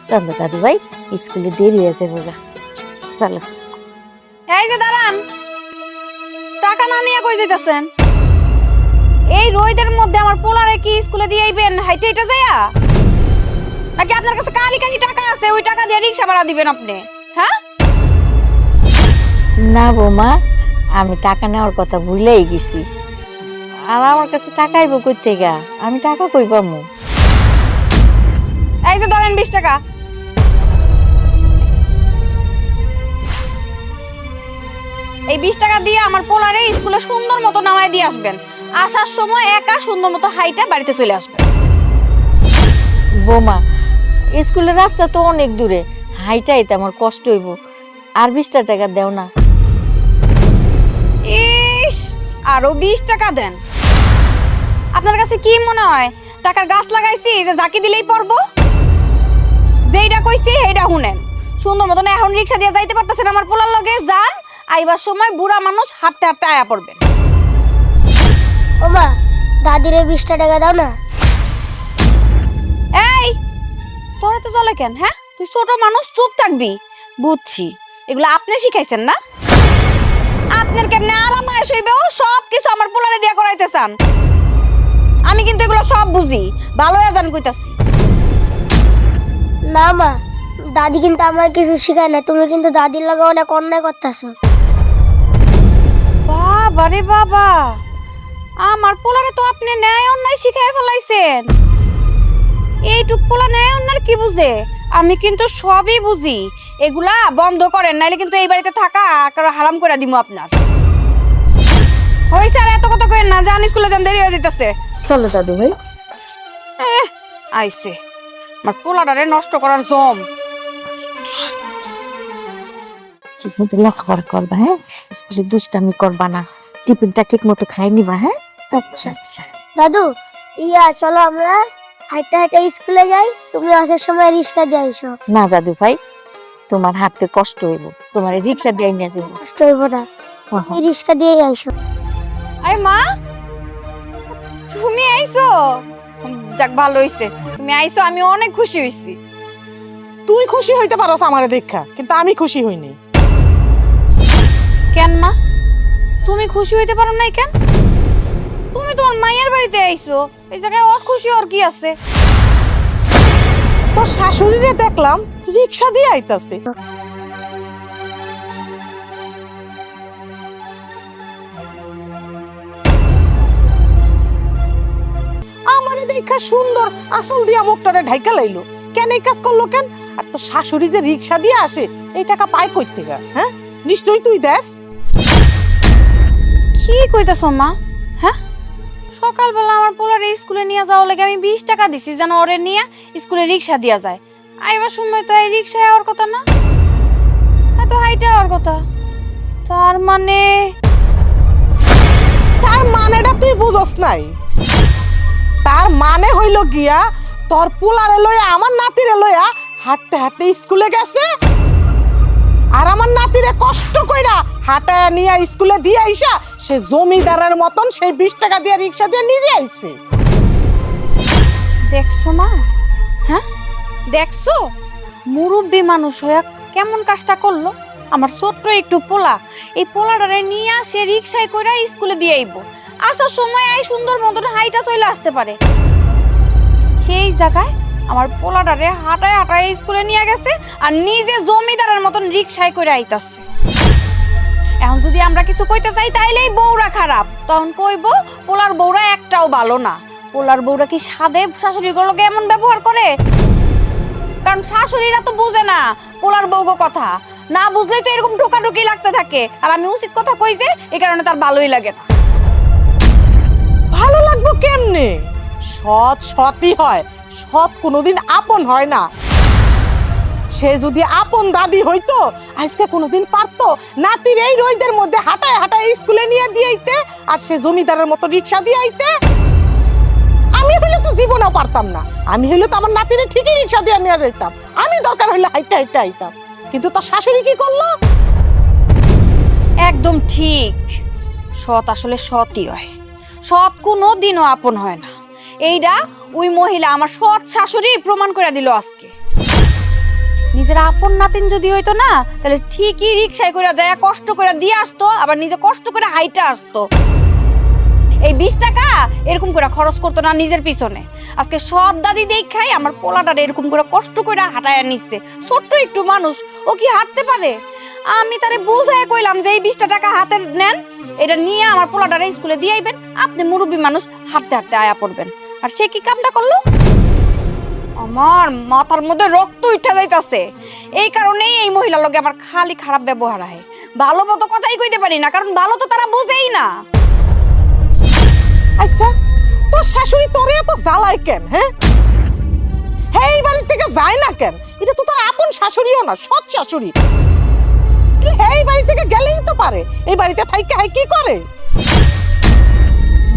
চলো দাদু ভাই, স্কুলে দেরি হয়ে যাবে গা। চলো। এই যে দাঁড়ান, টাকা না নিয়ে কই যাইতাছেন? এই রোদের মধ্যে আমার পোলারে কি স্কুলে দিয়ে আইবেন হাইটে হাইটে যাইয়া? নাকি আপনার কাছে কারি কারি টাকা আছে, ওই টাকা দিয়ে রিক্সা ভাড়া দিবেন আপনি? হ্যাঁ না বৌমা, আমি টাকা নেওয়ার কথা ভুলেই গেছি। আর আমার কাছে টাকা আইব কই থেকে? আমি টাকা কই পামু? এই যে ধরেন 20 টাকা। এই 20 টাকা দিয়ে আমার পোলারে স্কুলে সুন্দর মতো নামায় দিয়ে আসবেন। আসার সময় একা সুন্দর মতো হাইটা বাড়িতে চলে আসবেন। বৌমা, স্কুলের রাস্তা তো অনেক দূরে, হাইটাইতে আমার কষ্ট হইব। আর 20 টাকা দেও না। ইস, আরো 20 টাকা দেন। আপনার কাছে কি মনে হয় টাকার গাছ লাগাইছি যে জাকি দিলেই পড়বো? যেইটা কইছি সেইটা শুনেন। সুন্দর মতন এখন রিক্সা দিয়ে যাইতে পারতেছেন আমার পোলার লগে, যান। আইবার সময় বুড়া মানুষ হাঁটতে হাঁটতে আয়া পড়বেন। ওমা, দাদিরে 20 টাকা দাও না। এই, তোরা তো চলে কেন? হ্যাঁ, তুই ছোট মানুষ, চুপ থাকবি। বুঝছি, এগুলো আপনি শিখাইছেন না? আপনার কেমনে আরাম আয়েশ হইবেও সব কিছু আমার পোলারে দিয়া করাইতে চান। আমি কিন্তু এগুলো সব বুঝি, ভালো হয়ে যান কইতাছি। না মা, দাদি কিন্তু আমার কিছু শিখায় না। তুমি কিন্তু দাদির লগে অনেক অন্যায় করতেছো। বাবা রে বাবা, আমার পোলারে তো আপনি ন্যায় অন্যায় শিখাই ফেলাইছেন। এইটুক পোলা ন্যায় অন্যায় কি বুঝে? আমি কিন্তু সবই বুঝি। এগুলা বন্ধ করেন, নাইলে কিন্তু এই বাড়িতে থাকা কারো হারাম করে দিমু আপনার। হইছে, আর এত কথা কইেন না। যান, স্কুলে যান, দেরি হয়ে যাইতাছে। চলো দাদু ভাই। আইছে আমার পোলাটারে নষ্ট করার জম। ঠিক মতো লেখাপড়া করবা, হ্যাঁ? স্কুলে দুষ্টামি করবা না, টিফিনটা ঠিক মতো খাই নিবা, হ্যাঁ? আচ্ছা আচ্ছা। দাদু, চলো আমরা হাইটা হাইটা স্কুলে যাই। তুমি আসার সময় রিক্সা দিয়ে আইসো। না দাদু ভাই, তোমার হাঁটতে কষ্ট হইব, তোমার রিক্সা দিয়ে নিয়ে যাবো। কষ্ট হইব না, তুমি রিক্সা দিয়ে আইসো। আরে মা, তুমি আইছো? যাক, ভালো হইছে তুমি আইছো, আমি অনেক খুশি হইছি। তুই খুশি হইতে পারস আমারে দেখা, কিন্তু আমি খুশি হইনি। কেন মা, তুমি খুশি হইতে পারো নাই কেন? তুমি তোমার মায়ের বাড়িতে আইছো, এই জায়গায় অখুশি আর কি আছে? তোর শাশুড়িরে দেখলাম রিক্সা দিয়ে আইতাছে। আমারে দেখা সুন্দর আসল দিয়া মুখটারে ঢাইকা লাইলো। কেন এই কাজ করলো কেন? আর তোর শাশুড়ি যে রিক্সা দিয়ে আসে, এই টাকা পায় কই থেকে? হ্যাঁ, নিশ্চয়ই তুই দেস। কি কইতাছ মা? হ্যাঁ, সকালবেলা আমার পোলারে স্কুলে নিয়ে যাওয়া লাগে আমি 20 টাকা দিছি যেন ওরে নিয়ে স্কুলে রিক্সা দিয়া যায়। আইবার সময় তো এই রিক্সায় যাওয়ার কথা না, তো হাইটা যাওয়ার কথা। তার মানে তার মানেটা তুই বুঝস নাই। তার মানে হইল গিয়া তোর পোলারে লইয়া আমার নাতিরে লইয়া হাঁটতে হাঁটতে স্কুলে গেছে, আর আমার নাতিরে কষ্ট কইরা হাঁটায় নিয়ে স্কুলে দিয়ে আইসা সে জমিদারের মতন সেই 20 টাকা দিয়ে রিক্সা দিয়ে নিজে আইছে। দেখছো মা? হ্যাঁ, দেখছো মুরব্বী মানুষ হয়ে কেমন কাজটা করলো? আমার ছোট্ট একটু পোলা, এই পোলাটারে নিয়ে সে রিক্সায় কইরা স্কুলে দিয়ে আইবো। আসার সময় এই সুন্দর মতন হাইটা চলে আসতে পারে, সেই জায়গায় আমার পোলাটারে হাঁটায় হাঁটায় স্কুলে নিয়ে গেছে আর নিজে জমিদারের মতন রিক্সায় কইরা আইতাছে। এখন যদি আমরা কিছু কইতে চাই তাইলেই বউরা খারাপ, তখন কইবো পোলার বউরা একটাও ভালো না। পোলার বউরা কি সাদে শাশুড়িগুলোকে এমন ব্যবহার করে? কারণ শাশুড়িরা তো বুঝে না পোলার বউগো কথা, না বুঝলেই তো এরকম ঠোকাঠুকি লাগতে থাকে। আর আমি উচিত কথা কই যে, এই কারণে তার ভালোই লাগে না। ভালো লাগবো কেমনে? সৎ সৎই হয়, সৎ কোনোদিন আপন হয় না। সে যদি আপন দাদি হইতো আজকে কোনোদিন পারতো নাতির এই রোদের মধ্যে হাঁটায় হাঁটায় স্কুলে নিয়ে দিয়ে আইতে, আর সে জমিদারের মতো রিক্সা দিয়ে আইতে? আমি হইলে তো জীবনেও পারতাম না। আমি হইলে তো আমার নাতিরে ঠিকই রিক্সা দিয়ে নিয়ে যাইতাম, আমি দরকার হইলে হাইটা হাইটা আইতাম। কিন্তু তোর শাশুড়ি কি করলো? একদম ঠিক, সৎ আসলে সৎই হয়, সৎ কোনো দিনও আপন হয় না। এইটা ওই মহিলা আমার সৎ শাশুড়ি প্রমাণ করে দিল আজকে। নিজের আপন নাতিন যদি হইতো না, তাহলে ঠিকই রিকশায় করে যায় কষ্ট করে দিয়ে আসতো, আবার নিজে কষ্ট করে হাইটা আসতো। এই 20 টাকা এরকম করে খরচ করতো না নিজের পিছনে। আজকে সৎ দাদি দেখাই আমার পোলাটার এরকম করে কষ্ট করে হাঁটায় নিচ্ছে। ছোট্ট একটু মানুষ, ও কি হাঁটতে পারে? আমি তারে বুঝায় কইলাম যে এই 20 টাকা হাতে নেন, এটা নিয়ে আমার পোলাটারে স্কুলে দিয়ে আইবেন, আপনি মুরব্বী মানুষ হাঁটতে হাঁটতে আয়া পড়বেন। আর সে কি কামটা করলো? আমার মাথার মধ্যে রক্ত উঠা যাইতাছে। এই কারণেই এই মহিলার লগে আমার খালি খারাপ ব্যবহার হয়। ভালো মতো কথাই কইতে পারি না, কারণ ভালো তো তারা বুঝেই না। আচ্ছা, তোর শাশুড়ি তোরে এত জ্বালায় কেন? হ্যাঁ, এই বাড়ি থেকে যায় না কেন? এটা তো তোর আপন শাশুড়িও না, সৎ শাশুড়ি। এই বাড়ি থেকে গেলেই তো পারে, এই বাড়িতে থাইকে হাই কি করে?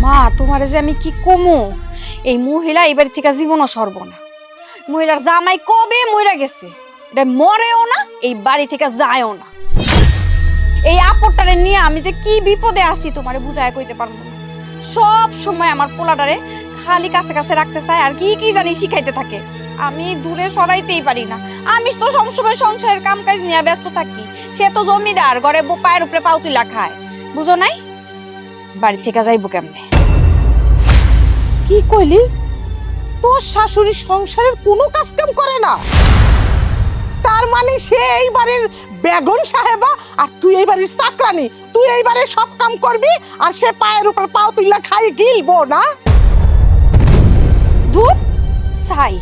মা, তোমারে যে আমি কি কমু, এই মহিলা এই বাড়ি থেকে জীবনও সরব না। মহিলার জামাই কবে মরে গেছে, এটা মরেও না, এই বাড়ি থেকে যায়ও না। এই আপদটারে নিয়ে আমি যে কি বিপদে আছি তোমারে বুঝায় কইতে পারবো না। সব সময় আমার পোলাটারে খালি কাছে কাছে রাখতে চায়, আর কি কি জানি শিখাইতে থাকে। আমি দূরে সরাইতেই পারি না। আমি তো সবসময় সংসারের কাম কাজ নিয়ে ব্যস্ত থাকি। সে তো জমিদার, ঘরে পায়ের উপরে পাও তুলা খায়, বুঝো নাই? বাড়ি থেকে যাইবো কেমনে? কি কইলি? তোর শাশুড়ি সংসারের কোনো কাজ কাম করে না? তার মানে সে এই বাড়ির বেগম সাহেবা, আর তুই এই বাড়ির চাকরানি। তুই এই বাড়ির সব কাম করবি, আর সে পায়ের উপর পাও তুইলা খাই গিলবো না? দূর সাই,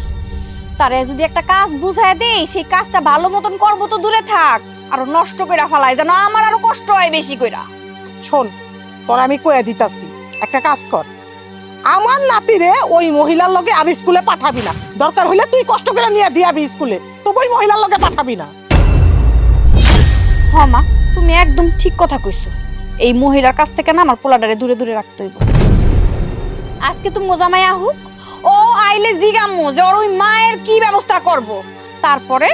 তারে যদি একটা কাজ বুঝায় দেই, সেই কাজটা ভালো মতন করবো তো দূরে থাক, আরো নষ্ট কইরা ফেলায়, যেন আমার আরো কষ্ট হয় বেশি কইরা। শোন, তোর আমি কইয়া দিতাছি, একটা কাজ কর, আমার নাতিরে ওই মহিলার লগে আর স্কুলে পাঠাবি না। দরকার হইলে তুই কষ্ট করে নিয়ে দিয়াবি স্কুলে, তো ওই মহিলার লগে পাঠাবি না। হ্যাঁ মা, তুমি একদম ঠিক কথা কইছো। এই মহিলার কাছ থেকে না আমার পোলাডারে দূরে দূরে রাখতে হইব। আজকে তুমি জামাই আহুক, ও আইলে জিগামু যে ওর ওই মায়ের কি ব্যবস্থা করব, তারপরে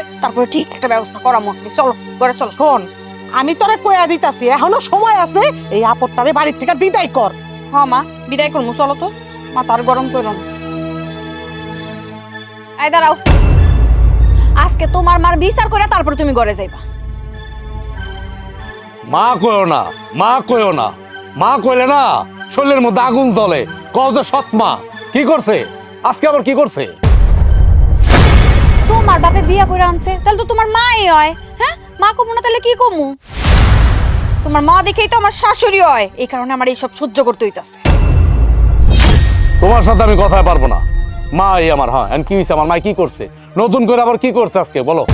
ঠিক একটা ব্যবস্থা করা মনে। চলো করে চলো। শোন, আমি তোরে কইয়া দিতাছি, এখনো সময় আছে, এই আপদটারে বাড়ির থেকে বিদায় কর। হ্যাঁ মা, বিদায় করবো, চলো তো। মা তার গরম করো না। আই দাঁড়াও, আজকে তোমার মার বিচার করে তারপর তুমি ঘরে যাইবা। মা কইও না, মা কইও না, মা কইলে না শরীরের মধ্যে আগুন জ্বলে। কও যে সৎ মা কি করছে, আজকে আবার কি করছে? তোমার বাপে বিয়া করে আনছে, তাহলে তো তোমার মাই হয়। হ্যাঁ, মা কমু না তাহলে কি কমু? তোমার মা দেখেই তো আমার শাশুড়ি হয়, এই কারণে আমার এইসব সহ্য করতে হইতাছে। তোমার সাথে আমি কথায় পারবো না। মা এই আমার, হ্যাঁ কি হয়েছে? আমার মা কি করছে? নতুন করে আবার কি করছে আজকে বলো।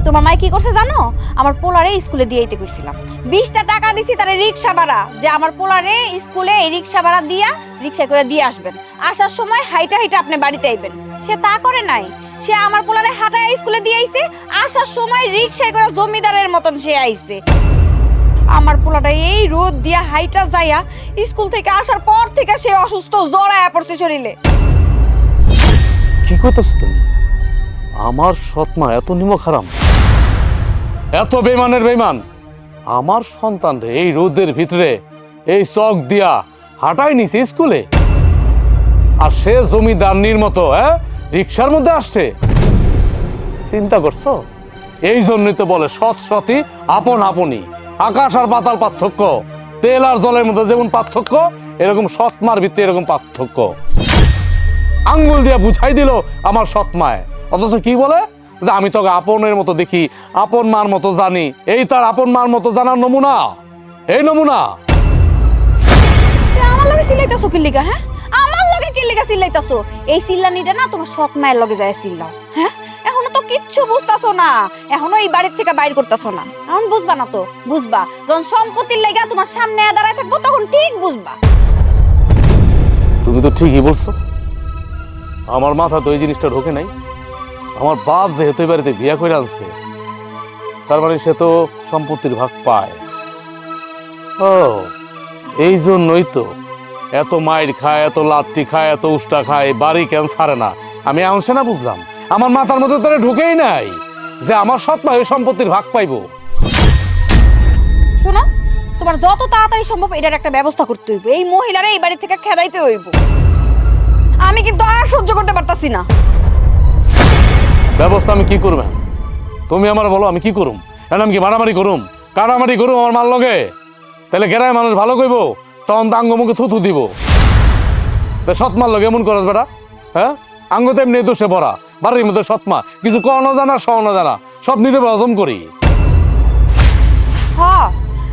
তোমার মাই কি করছে জানো? আমার পোলারে স্কুলে দিয়ে আইতে কইছিলাম, 20টা টাকা দিছি তারে রিকশা ভাড়া, যে আমার পোলারে স্কুলে এই রিকশা ভাড়া দিয়া রিকশা করে দিয়ে আসবেন, আসার সময় হাইটা হাইটা আপনি বাড়িতে আইবেন। সে তা করে নাই, সে আমার পোলারে হাঁটায় স্কুলে দিয়ে আইছে, আসার সময় রিকশায় করে জমিদারের মতন সে আইছে। আমার পোলাটা এই রোদ দিয়া হাইটা যাইয়া স্কুল থেকে আসার পর থেকে সে অসুস্থ, জ্বর পড়ছে শরীরে। কি কইতাছো তুমি? আমার সৎ মা এত নিমক হারাম, এত বেইমানের বেইমান? আমার সন্তান রে এই রোদের ভিতরে এই চক দিয়া হাঁটাই নিছে স্কুলে, আর সে জমিদারনির মতো রিক্সার মধ্যে আসছে। চিন্তা করছো? এই জন্যই তো বলে সৎ সতী আপন আপনি। আকাশ আর পাতাল পার্থক্য, তেল আর জলের মধ্যে যেমন পার্থক্য, এরকম সৎমার ভিত্তি এরকম পার্থক্য। আঙ্গুল দিয়া বুঝাই দিল আমার সৎমায়, অথচ কি বলে যে আমি তোকে আপনের মতো দেখি, আপন মার মতো জানি। এই তার আপন মার মতো জানার নমুনা, এই নমুনা। আমার লগে সিলাইতাছো কি লিগা? হ্যাঁ, আমার লগে কি লিগা সিলাইতাছো? এই সিল্লানিটা না তোমার সৎ মায়ের লগে যায় সিল্লাও। হ্যাঁ, এখনো তো কিচ্ছু বুঝতাছো না, এখনো এই বাড়ির থেকে বাইর করতাছো না। এখন বুঝবা না তো? বুঝবা যখন সম্পত্তির লাগা তোমার সামনে দাঁড়ায় থাকবো, তখন ঠিক বুঝবা। তুমি তো ঠিকই বলছো, আমার মাথা তো এই জিনিসটা ঢোকে নাই। আমার বাপ যেহেতু এই বাড়িতে বিয়া করে আনছে, তার মানে সে তো সম্পত্তির ভাগ পায়। ও, এই জন্যই তো এত মাইর খায়, এত লাত্তি খায়, এত উষ্টা খায়, বাড়ি কেন ছাড়ে না। আমি এখন সে না বুঝলাম, আমার মাথার মধ্যে তারা ঢুকেই নাই যে আমার সৎ মা এই সম্পত্তির ভাগ পাইব। শোনো, তোমার যত তাড়াতাড়ি সম্ভব এটার একটা ব্যবস্থা করতে হইব। এই মহিলারা এই বাড়ি থেকে খেদাইতে হইব। আমি কিন্তু আর সহ্য করতে পারতাছি না। ব্যবস্থা আমি কি করব? তুমি আমার বলো আমি কি করুম? এখন আমি কি মারামারি করুম, কারামারি করুম আমার মাল লগে? তাহলে গেরায় মানুষ ভালো কইব, তখন তো আঙ্গ মুখে থুথু দিব। তা সৎমার লগে এমন করস বেটা? হ্যাঁ, আঙ্গ তো এমনি দোষে ভরা, বাড়ির মধ্যে সৎমা, কিছু কখনো জানা সহনো জানা, সব নীরবে হজম করি। হ,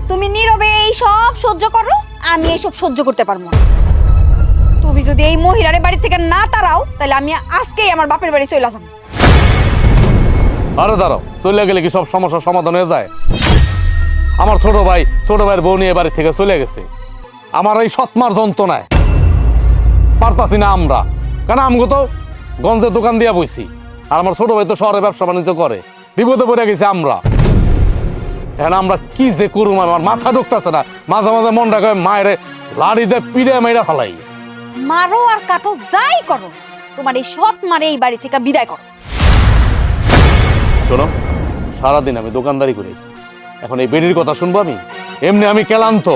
তুমি নীরবে এই সব সহ্য করো, আমি এই সব সহ্য করতে পারবো না। তুমি যদি এই মহিলার বাড়ি থেকে না তাড়াও, তাহলে আমি আজকেই আমার বাপের বাড়ি চলে যাবো। আরে দাঁড়াও, চলে গেলে কি সব সমস্যার সমাধান হয়ে যায়? আমার ছোট ভাইয়ের বউ নিয়ে বাড়ি থেকে চলে গেছে। আমার এই সৎমার যন্ত্রণায় পারতাছি না আমরা, কারণ আমগো তো গঞ্জের দোকান দিয়া বইছি, আর আমার ছোট ভাই তো শহরে ব্যবসা বাণিজ্য করে, বিপদে পড়ে গেছি আমরা। এখন আমরা কি যে করুম, আমার মাথা ঢুকতেছে না। মাঝে মাঝে মনটা করে মায়ের লাড়িতে পিড়ে মাইরা ফেলাই। মারো আর কাটো যাই করো, তোমার এই সৎ মারে এই বাড়ি থেকে বিদায় করো। শোনো, সারাদিন আমি দোকানদারি করেছি, এখন এই বেডির কথা শুনবো আমি? এমনি আমি ক্লান্ত,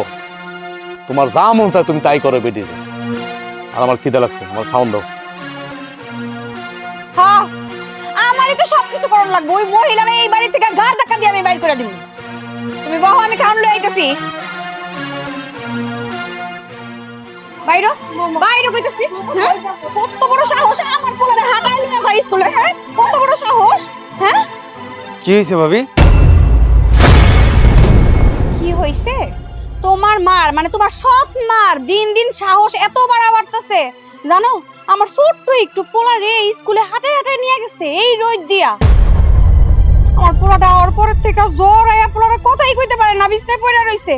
তোমার যা মন চায় তুমি তাই করো বেডির। আর আমার খিদে লাগছে, আমার খাওয়ান দাও। হ্যাঁ, আমারই তো সবকিছু করার লাগবে। ওই মহিলারা এই বাড়ি থেকে ঘাড় ধাক্কা দিয়ে আমি বাইর করে দিব। তুমি বাহু, আমি খাওয়ান লই আইতাছি। বাইরো বাইরো কইতাছি। হ্যাঁ, কত বড় সাহস আমার পোলারে হাঁটায় নিয়ে যায় স্কুলে? হ্যাঁ, কত বড় সাহস? হ্যাঁ, কি হয়েছে ভাবি? কি হইছে? তোমার মার, মানে তোমার সৎ মার দিন দিন সাহস এত বাড়তেছে, জানো? আমার ছোট্ট একটু পোলারে স্কুলে হাঁটায় হাঁটায় নিয়ে গেছে এই রোদ দিয়া। আমার পোলাটা ওর পরের থেকে জ্বর আয়া পোলারে কথাই কইতে পারে না, বিছনায় পড়ে রইছে।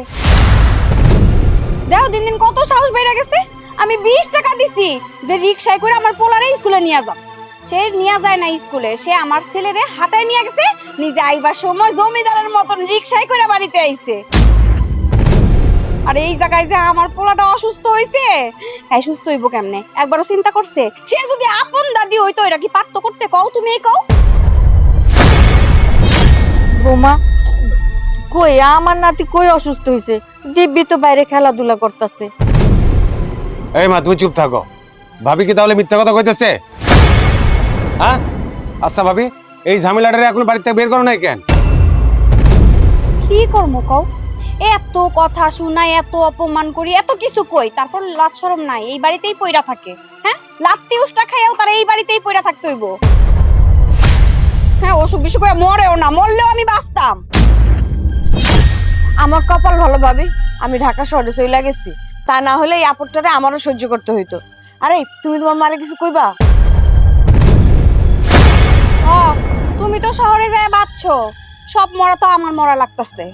দেখো দিন দিন কত সাহস বেড়ে গেছে। আমি 20 টাকা দিছি যে রিকশায় করে আমার পোলারে স্কুলে নিয়ে যাও। সে নিয়ে যায় না স্কুলে, সে আমার ছেলেরে হাঁটায় নিয়ে গেছে, নিজে আইবার সময় জমিদারের মতন রিকশায় করে বাড়িতে আইছে। আর এই জায়গায় যে আমার পোলাটা অসুস্থ হইছে, হ্যাঁ সুস্থ হইব কেমনে একবারও চিন্তা করছে? সে যদি আপন দাদি হইতো, এটা কি পারতো করতে? কও তুমি, কও। বৌমা, কই আমার নাতি কই অসুস্থ হয়েছে? দিব্যি তো বাইরে খেলাধুলা করতেছে। এই মা, তুমি চুপ থাকো। ভাবি কি তাহলে মিথ্যা কথা কইতেছে? হ্যাঁ, আচ্ছা ভাবি, এই ঝামেলাটারে এখন বাড়ি থেকে বের করো নাই কেন? কি করবো কও? এত কথা শুনাই, এত অপমান করি, এত কিছু কই, তারপর লাজ শরম নাই, এই বাড়িতেই পইরা থাকে। হ্যাঁ, লাত্তি উষ্টা খাইয়াও তারা এই বাড়িতেই পইরা থাকতে হইব। হ্যাঁ, অসুখ বিসুখ হয়ে মরেও না, মরলেও আমি বাঁচতাম। আমার কপাল ভালো ভাবি, আমি ঢাকা শহরে চলে গেছি, তা না হলে এই আপদটারে আমারও সহ্য করতে হইতো। আরে তুমি তোমার মারে কিছু কইবা? ও, তুমি তো শহরে যায় বাঁচছো, সব মরা তো আমার মরা লাগতেছে।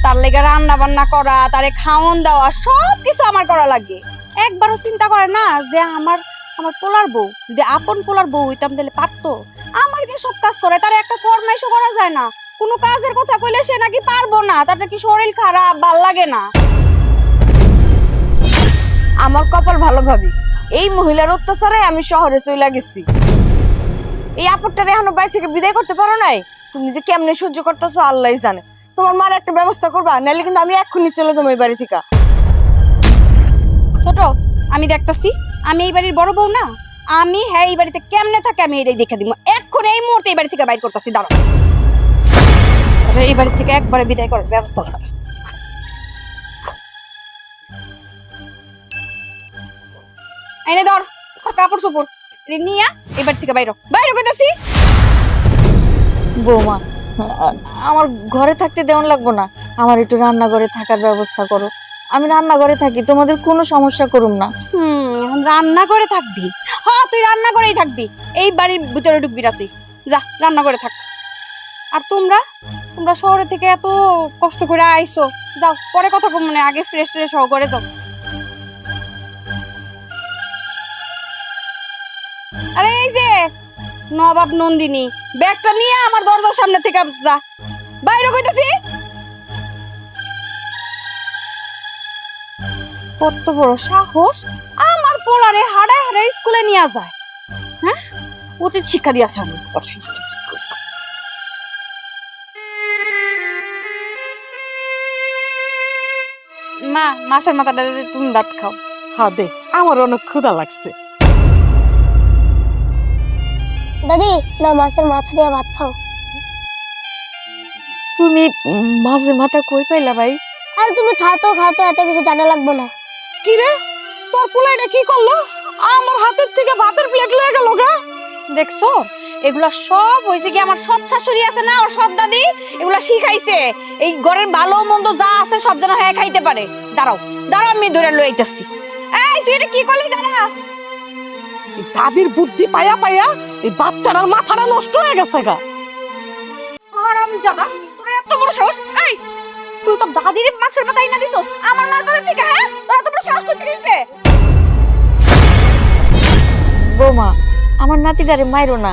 তার লেগে রান্না বান্না করা, তারে খাওন দেওয়া, সব কিছু আমার করা লাগে। একবারও চিন্তা করে না যে আমার পোলার বউ, যদি আপন পোলার বউ হইতাম তাহলে পারতো? আমার যে সব কাজ করে, তার একটা ফরমাইশও করা যায় না। কোনো কাজের কথা কইলে সে নাকি পারবো না, তার নাকি শরীর খারাপ, ভাল লাগে না। আমার কপাল ভালো ভাবি, এই মহিলার অত্যাচারে আমি শহরে চলে গেছি। এই আপদটারে এখনো বাড়ি থেকে বিদায় করতে পারো নাই? তুমি যে কেমনে সহ্য করতেছো আল্লাহই জানে। তোমার মার একটা ব্যবস্থা করবা, নাহলে কিন্তু আমি এক্ষুনি চলে যাবো এই বাড়ি থেকে। ছোট, আমি দেখতাছি, আমি এই বাড়ির বড় বউ না? আমি হ্যাঁ এই বাড়িতে কেমনে থাকে আমি এটাই দেখে দিব। এখন এই মুহূর্তে এই বাড়ি থেকে বাইর করতেছি, দাঁড়াও। আচ্ছা, এই বাড়ি থেকে একবারে বিদায় করার ব্যবস্থা করতেছি। এনে ধর কাপড় চোপড় নিয়া এই বাড়ি থেকে বাইর বাইরে কইতাছি। বৌমা, আমার ঘরে থাকতে দেওয়ান লাগবো না, আমার একটু রান্নাঘরে থাকার ব্যবস্থা করো। আমি রান্নাঘরে থাকি, তোমাদের কোনো সমস্যা করুম না। রান্না করে থাকবি? হ্যাঁ, তুই রান্না করেই থাকবি, এই বাড়ির ভিতরে ঢুকবি না, তুই যা রান্না করে থাক। আর তোমরা শহরে থেকে এত কষ্ট করে আইছো, যাও পরে কথা কম, মানে আগে ফ্রেশ ফ্রেশ হও, করে যাও। আরে এই যে নবাব নন্দিনী, ব্যাগটা নিয়ে আমার দরজার সামনে থেকে যা, বাইরে কইতাছি। কত বড় সাহস, আমার পোলারে হাড়ায় হাড়ায় স্কুলে নিয়ে যায়। হ্যাঁ, উচিত শিক্ষা দিয়েছে আমি। মা, মাছের মাথাটা দিয়ে তুমি ভাত খাও। হ্যাঁ দে, আমার অনেক ক্ষুধা লাগছে। দাদি না মাছের মাথা দিয়ে ভাত খাও। তুমি মাঝে মাথা কই পাইলা ভাই? আর তুমি খাও তো এত কিছু জানা লাগবে না। কি রে, তোর পোলাইটা কি করলো? আমার হাতের থেকে ভাতের প্লেট লয়ে গেল গা। দেখছো, এগুলা সব হয়েছে কি আমার সৎ শাশুড়ি আছে না, ওর সৎ দাদি, এগুলা শিখাইছে এই ঘরের ভালো মন্দ যা আছে সব যেন হ্যাঁ খাইতে পারে। দাঁড়াও দাঁড়াও, আমি ধরে লই আইতাছি। এই তুই এটা কি করলি? দাঁড়া। এই দাদির বুদ্ধি পায়া পায়া এই বাচ্চাটার মাথাটা নষ্ট হয়ে গেছে গা। আরাম জাদা, তোর এত বড় সাহস! এই তুই তো দাদির মাছের মাথা আইনা দিছস আমার মার বাড়ি থেকে, হ্যাঁ? তোর এত বড় সাহস করতে গেছে? বৌমা, আমার নাতিটারে মাইরো না।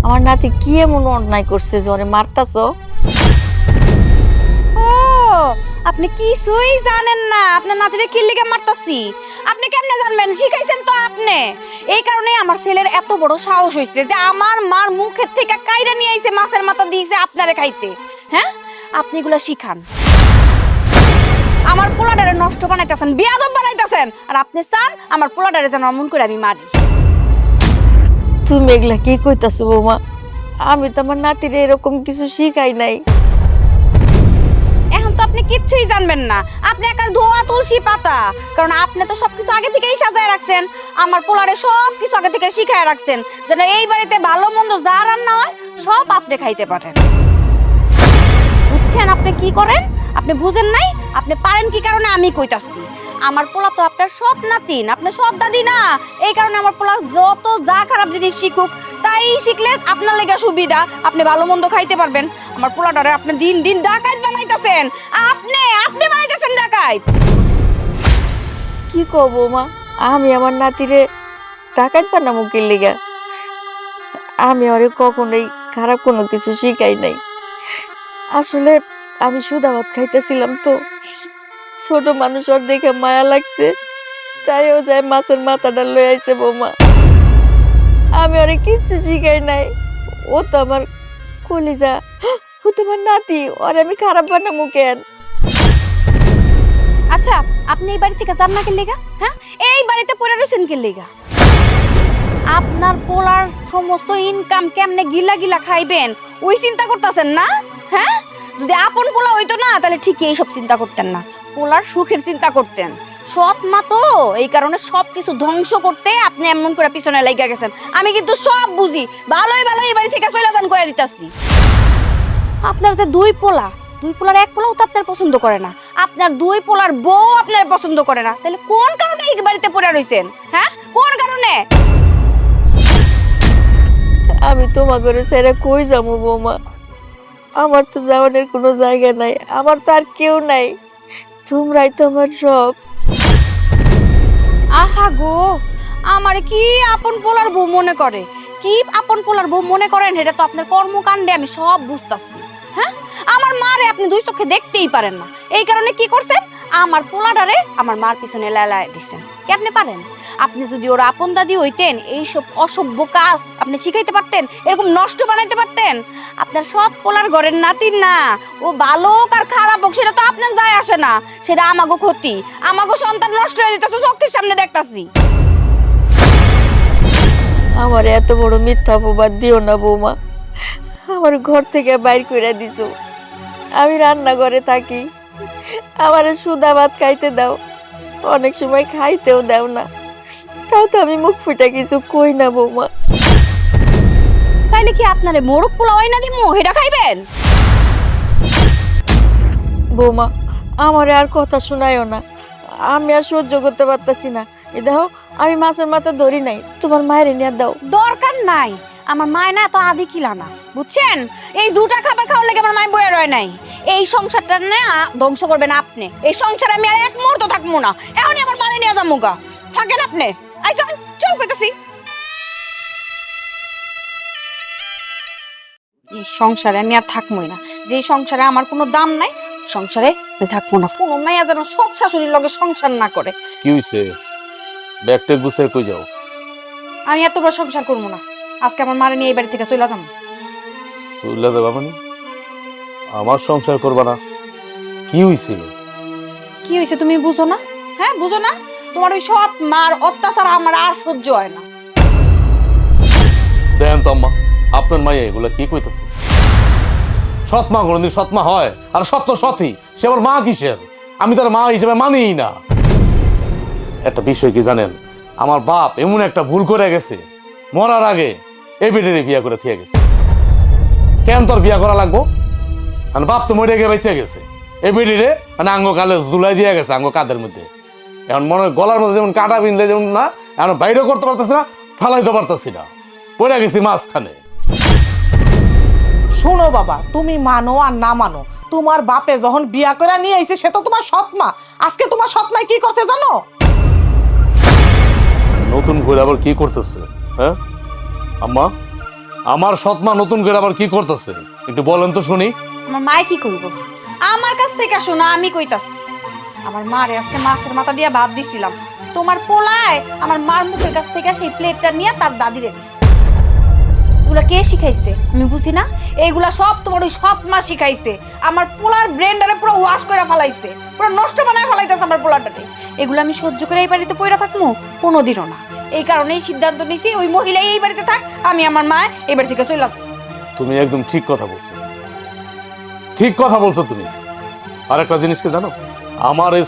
আমার নাতি কি এমন অন্যায় করছে যে ওরে মারতাছো? ও, আপনি কিছুই জানেন না আপনার নাতিরে কি লিগে মারতাছি। আপনি কেমনে জানবেন? শিখাইছেন তো আপনি। এই কারণে আমার ছেলের এত বড় সাহস হইছে যে আমার মার মুখের থেকে কাইরা নিয়ে আইছে মাছের মাথা দিয়েছে আপনারে খাইতে। হ্যাঁ, আপনি এগুলা শিখান। আমার পোলাডারে নষ্ট বানাইতেছেন, বেয়াদব বানাইতেছেন, আর আপনি চান আমার পোলাডারে যেন মন করে আমি মারি। তুমি এগুলা কি কইতাছো বৌমা? আমি তো আমার নাতিরে এরকম কিছু শিখাই নাই। এখন তো আপনি কিচ্ছুই জানবেন না, আপনি একার ধোয়া তুলসী পাতা। কারণ আপনি তো সবকিছু আগে থেকেই সাজায় রাখছেন, আমার পোলারে সব কিছু আগে থেকে শিখায় রাখছেন যেন এই বাড়িতে ভালো মন্দ যা রান্না হয় সব আপনি খাইতে পারেন। বুঝছেন আপনি কি করেন? আপনি বুঝেন নাই? আপনি পারেন কি কারণে আমি কইতাছি। আমার পোলা তো আপনার সৎ নাতিন, আপনার সৎ দাদি না। এই কারণে আমার পোলা যত যা খারাপ জিনিস শিখুক তাই শিখলে আপনার লেগে সুবিধা, আপনি ভালো মন্দ খাইতে পারবেন। আমার পোলাটারে আপনি দিন দিন ডাকাইত বানাইতেছেন, আপনি বানাইতেছেন ডাকাইত। কি কও বৌমা? আমি আমার নাতিরে টাকাই বানামু কি লিগা? আমি ওরে কখনোই খারাপ কোনো কিছু শিখাই নাই। আসলে আমি সুদা ভাত খাইতেছিলাম তো, ছোট মানুষ ওর দেখে মায়া লাগছে, তাই ও যায় মাছের মাথাটা লয়ে আইছে বৌমা। আমি ওরে কিচ্ছু শিখাই নাই। ও তো আমার কলিজা, ও তোমার নাতি, ওরে আমি খারাপ বানামু কেন? আচ্ছা, আপনি এই বাড়ি থেকে যান না কেন লিগা? হ্যাঁ, এই বাড়িতে পড়ে রয়েছেন কেন লিগা? আপনার পোলার সমস্ত ইনকাম কেমনে গিলা গিলা খাইবেন ওই চিন্তা করতেছেন না? হ্যাঁ, যদি আপন পোলা হইতো না তাহলে ঠিকই এইসব চিন্তা করতেন না, পোলার সুখের চিন্তা করতেন। সৎ মা তো, এই কারণে সব কিছু ধ্বংস করতে আপনি এমন করে পিছনে লাগা গেছেন। আমি কিন্তু সব বুঝি, ভালোই ভালো এই বাড়ি থেকে চলে যান কইয়া দিতাছি। আপনার যে দুই পোলার এক পোলাও তো আপনার পছন্দ করে না, আপনার দুই পোলার বউ আপনার পছন্দ করে না, তাহলে কোন কারণে এই বাড়িতে পড়ে রইছেন? হ্যাঁ, কোন কারণে? আমি তোমার ঘরে ছেড়ে কই যাবো বৌমা? আমার তো যাওয়ানোর কোনো জায়গা নাই, আমার তো আর কেউ নাই। তোমরাই তো আমার সব। আহা গো, আমার কি আপন পোলার বউ মনে করে? কি আপন পোলার বউ মনে করেন এটা তো আপনার কর্মকাণ্ডে আমি সব বুঝতাছি। হ্যাঁ, আমার মারে আপনি দুই চোখে দেখতেই পারেন না, এই কারণে কি করছেন? আমার পোলাডারে আমার মার পিছনে লালায় দিচ্ছেন। কি আপনি পারেন? আপনি যদি ওর আপন দাদি হইতেন এইসব অসভ্য কাজ আপনি শিখাইতে পারতেন, এরকম নষ্ট বানাইতে পারতেন। আপনার সৎ পোলার ঘরের নাতিন না, ও ভালো হোক আর খারাপ হোক সেটা তো আপনার যায় আসে না, সেটা আমাগো ক্ষতি, আমাগো সন্তান নষ্ট হয়ে যেতেছে চোখের সামনে দেখতাছি। আমার এত বড় মিথ্যা অপবাদ দিও না বৌমা। আমার ঘর থেকে বাইর করে দিছো, আমি রান্নাঘরে থাকি, আমার সুদা ভাত খাইতে দাও, অনেক সময় খাইতেও দাও না, তাও তো আমি মুখ ফুটা কিছু কই না বৌমা। তাইলে কি আপনারে মোরগ পোলাও আইনা দিমু হেটা খাইবেন? বৌমা, আমার আর কথা শোনায়ও না, আমি আর সহ্য করতে পারতাছি না। এ দেখো, আমি মাছের মাথা ধরি নাই, তোমার মায়ের নিয়ে দাও। দরকার নাই, আমার মায় না তো আদি কিলা না, বুঝছেন? এই দুটা খাবার খাওয়ার লাগে আমার মায় বয়ে রয় নাই। এই সংসারটা না ধ্বংস করবেন আপনি, এই সংসারে আমি আর এক মুহূর্ত থাকবো না। এখনই আমার মারে নিয়ে যাবো গা, থাকেন আপনি। আইসা চল কইতাছি, এই সংসারে আমি আর থাকবোই না। যে সংসারে আমার কোনো দাম নাই, সংসারে আমি থাকবো না। কোনো মাইয়া যেন সৎ শাশুড়ির লগে সংসার না করে। কি হইছে? ব্যাগটা গুছিয়ে কই যাও? আমি এত বড় সংসার করবো না, আজকে আমার মারে নিয়ে এই বাড়ি থেকে চলে যাবো। চলে যাবা মানে? আমার সংসার করবা না? কি হইছে? কি হয়েছে তুমি বুঝো না? হ্যাঁ, বুঝো না? তোমার ওই সৎ মার অত্যাচার আমার আর সহ্য হয় না। দেন তো আম্মা, আপনার মাইয়া এগুলা কি কইতেছে? সৎমা কোনদিন সৎমা হয়? আর সৎ তো সৎই, সে আমার মা কিসের? আমি তার মা হিসেবে মানিই না। একটা বিষয় কি জানেন, আমার বাপ এমন একটা ভুল করে গেছে, মরার আগে এই বেটেরে বিয়া করে থিয়ে গেছে। কেন তোর বিয়া করা লাগবো? মানে বাপ তো মরে গিয়ে বেঁচে গেছে, এই বেটিরে মানে আঙ্গ কালে জুলাই দিয়ে গেছে আঙ্গ কাদের মধ্যে। এখন মনে হয় গলার মধ্যে যেমন কাটা বিনলে যেমন না, এখন বাইরেও করতে পারতেছি না, ফালাইতে পারতেছি না, পড়ে গেছি মাঝখানে। শোনো বাবা, তুমি মানো আর না মানো, তোমার বাপে যখন বিয়া করে নিয়ে আইছে সে তো তোমার সৎমা। আজকে তোমার সৎমাই কি করছে জানো? নতুন করে আবার কি করতেছে? হ্যাঁ আম্মা, আমার সৎমা নতুন করে আবার কি করতেছে একটু বলেন তো শুনি। আমার মায় কি করব? আমার কাছ থেকে শোনা, আমি কইতাছি। আমার মারে আজকে মাছের মাথা দিয়ে ভাত দিছিলাম, তোমার পোলায় আমার মার মুখের কাছ থেকে সেই প্লেটটা নিয়ে তার দাদিরে দিছে। এগুলা কে শিখাইছে আমি বুঝি না, এইগুলা সব তোমার ওই সৎ মা শিখাইছে। আমার পোলার ব্রেন্ডারে পুরো ওয়াশ করে ফেলাইছে, পুরো নষ্ট বানায় ফেলাইতেছে আমার পোলাটারে। এগুলো আমি সহ্য করে এই বাড়িতে পইরা থাকবো কোনোদিনও না। এই কারণেই সিদ্ধান্ত নিছি ওই মহিলা এই বাড়িতে থাক, আমি আমার মা এই বাড়ি থেকে চলে আসবো। তুমি একদম ঠিক কথা বলছো, ঠিক কথা বলছো তুমি। আর একটা জিনিসকে জানো, আমার এই